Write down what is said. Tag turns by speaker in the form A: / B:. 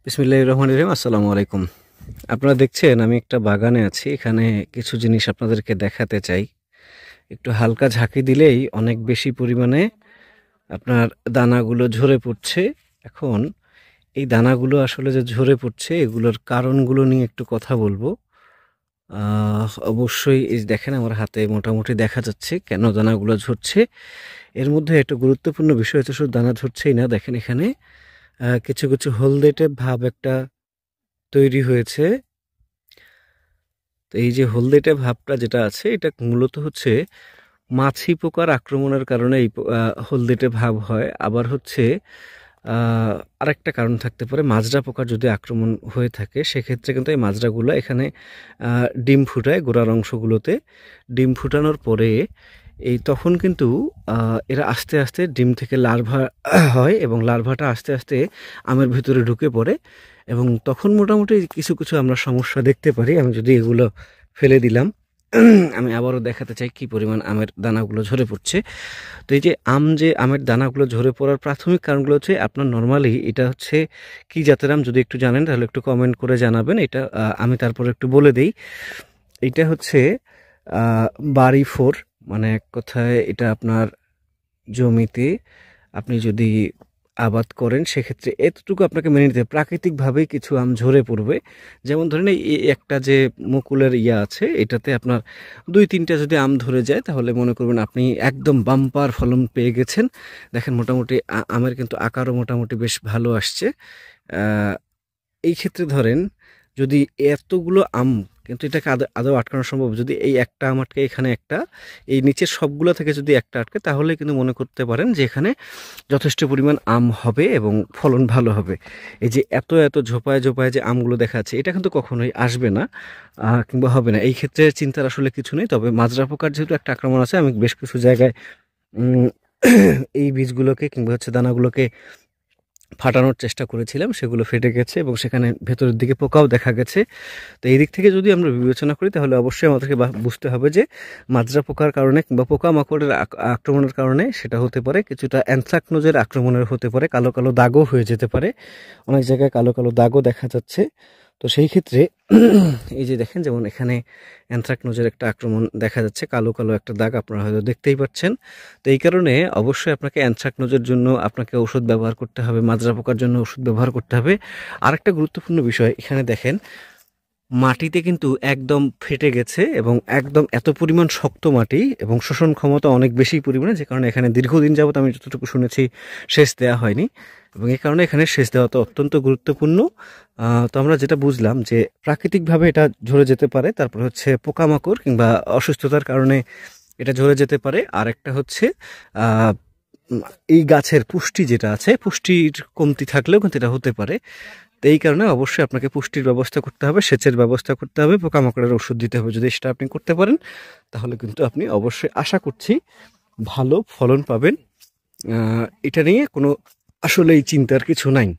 A: বিসমিল্লাহির রহমানির রহিম। আসসালামু আলাইকুম। আপনারা দেখছেন আমি একটা বাগানে আছি। এখানে কিছু জিনিস আপনাদেরকে দেখাতে চাই। একটু হালকা ঝাঁকি দিলেই অনেক বেশি পরিমাণে আপনার দানাগুলো ঝরে পড়ছে। এখন এই দানাগুলো আসলে যে ঝরে পড়ছে এগুলোর কারণগুলো নিয়ে একটু কথা বলবো। অবশ্যই এই দেখেন আমার হাতে মোটামুটি দেখা যাচ্ছে কেন দানাগুলো ঝরছে। এর মধ্যে একটা গুরুত্বপূর্ণ বিষয় হচ্ছে শুধু দানা ঝরছেই না, দেখেন এখানে কিছু কিছু হলদেটে ভাব একটা তৈরি হয়েছে। তো এই যে হলদেটে ভাবটা যেটা আছে এটা মূলত হচ্ছে মাছি পোকার আক্রমণের কারণে এই হলদেটে ভাব হয়। আবার হচ্ছে আরেকটা কারণ থাকতে পারে, মাজরা পোকার যদি আক্রমণ হয়ে থাকে সেক্ষেত্রে কিন্তু এই মাজরাগুলো এখানে ডিম ফুটায় গোড়ার অংশগুলোতে। ডিম ফুটানোর পরে তখন কিন্তু এরা আস্তে আস্তে ডিম থেকে লার্ভা হয় এবং লার্ভাটা আস্তে আস্তে আমের ভিতরে ঢুকে পড়ে এবং তখন মোটামুটি কিছু কিছু আমরা সমস্যা দেখতে পারি। আমি যদি এগুলো ফেলে দিলাম, আমি আবারও দেখাতে চাই কি পরিমাণ আমের দানাগুলো ঝরে পড়ছে। তো এই যে আমের দানাগুলো ঝরে পড়ার প্রাথমিক কারণগুলো হচ্ছে আপনার নর্মালি এটা হচ্ছে কি জাতের আম, যদি একটু জানেন তাহলে একটু কমেন্ট করে জানাবেন। এটা আমি তারপরে একটু বলে দিই। এটা হচ্ছে বাড়ি ফোর, মানে এক কথায় এটা আপনার জমিতে আপনি যদি আবাদ করেন সেক্ষেত্রে এতটুকু আপনাকে মেনে নিতে হবে, প্রাকৃতিকভাবেই কিছু আম ঝরে পড়বে। যেমন ধরেন এই একটা যে মুকুলের আছে এটাতে আপনার 2-3টা যদি আম ধরে যায় তাহলে মনে করবেন আপনি একদম বাম্পার ফলন পেয়ে গেছেন। দেখেন মোটামুটি আমের কিন্তু আকারও মোটামুটি বেশ ভালো আসছে। এই ক্ষেত্রে ধরেন যদি এতগুলো আম, কিন্তু এটাকে আদৌ আটকানো সম্ভব? যদি এই একটা আম আটকে, এখানে একটা, এই নিচের সবগুলো থেকে যদি একটা আটকে তাহলে কিন্তু মনে করতে পারেন যে এখানে যথেষ্ট পরিমাণ আম হবে এবং ফলন ভালো হবে। এই যে এত এত ঝোপায় ঝোপায় যে আমগুলো দেখা যাচ্ছে এটা কিন্তু কখনোই আসবে না কিংবা হবে না। এই ক্ষেত্রে চিন্তার আসলে কিছু নেই। তবে মাজরা পোকার যেহেতু একটা আক্রমণ আছে, আমি বেশ কিছু জায়গায় এই বীজগুলোকে কিংবা হচ্ছে দানাগুলোকে ফাটানোর চেষ্টা করেছিলাম, সেগুলো ফেটে গেছে এবং সেখানে ভেতরের দিকে পোকাও দেখা গেছে। তো এই দিক থেকে যদি আমরা বিবেচনা করি তাহলে অবশ্যই আমাদেরকে বুঝতে হবে যে মাজরা পোকার কারণে কিংবা পোকামাকড়ের আক্রমণের কারণে সেটা হতে পারে, কিছুটা অ্যানথ্রাকনোজের আক্রমণের হতে পারে, কালো কালো দাগও হয়ে যেতে পারে। অনেক জায়গায় কালো কালো দাগও দেখা যাচ্ছে। তো সেই ক্ষেত্রে এই যে দেখেন যেমন এখানে অ্যানথ্রাকনোজের একটা আক্রমণ দেখা যাচ্ছে, কালো কালো একটা দাগ আপনারা হয়তো দেখতেই পাচ্ছেন। তো এই কারণে অবশ্যই আপনাকে অ্যানথ্রাকনোজের জন্য আপনাকে ওষুধ ব্যবহার করতে হবে, মাজরা পোকার জন্য ওষুধ ব্যবহার করতে হবে। আরেকটা গুরুত্বপূর্ণ বিষয়, এখানে দেখেন মাটিতে কিন্তু একদম ফেটে গেছে এবং একদম এত পরিমাণ শক্ত মাটি এবং শোষণ ক্ষমতা অনেক বেশি পরিমাণে, যে কারণে এখানে দীর্ঘদিন যাবত আমি যতটুকু শুনেছি সেচ দেওয়া হয়নি এবং এই কারণে এখানে সেচ দেওয়াটা অত্যন্ত গুরুত্বপূর্ণ। তো আমরা যেটা বুঝলাম যে প্রাকৃতিকভাবে এটা ঝরে যেতে পারে, তারপর হচ্ছে পোকামাকড় কিংবা অসুস্থতার কারণে এটা ঝরে যেতে পারে। আর একটা হচ্ছে এই গাছের পুষ্টি যেটা আছে, পুষ্টির কমতি থাকলেও কিন্তু এটা হতে পারে। তো এই কারণে অবশ্যই আপনাকে পুষ্টির ব্যবস্থা করতে হবে, সেচের ব্যবস্থা করতে হবে, পোকামাকড়ের ওষুধ দিতে হবে। যদি সেটা আপনি করতে পারেন তাহলে কিন্তু আপনি অবশ্যই আশা করছি ভালো ফলন পাবেন। এটা নিয়ে কোনো আসলেই চিন্তার কিছু নাই।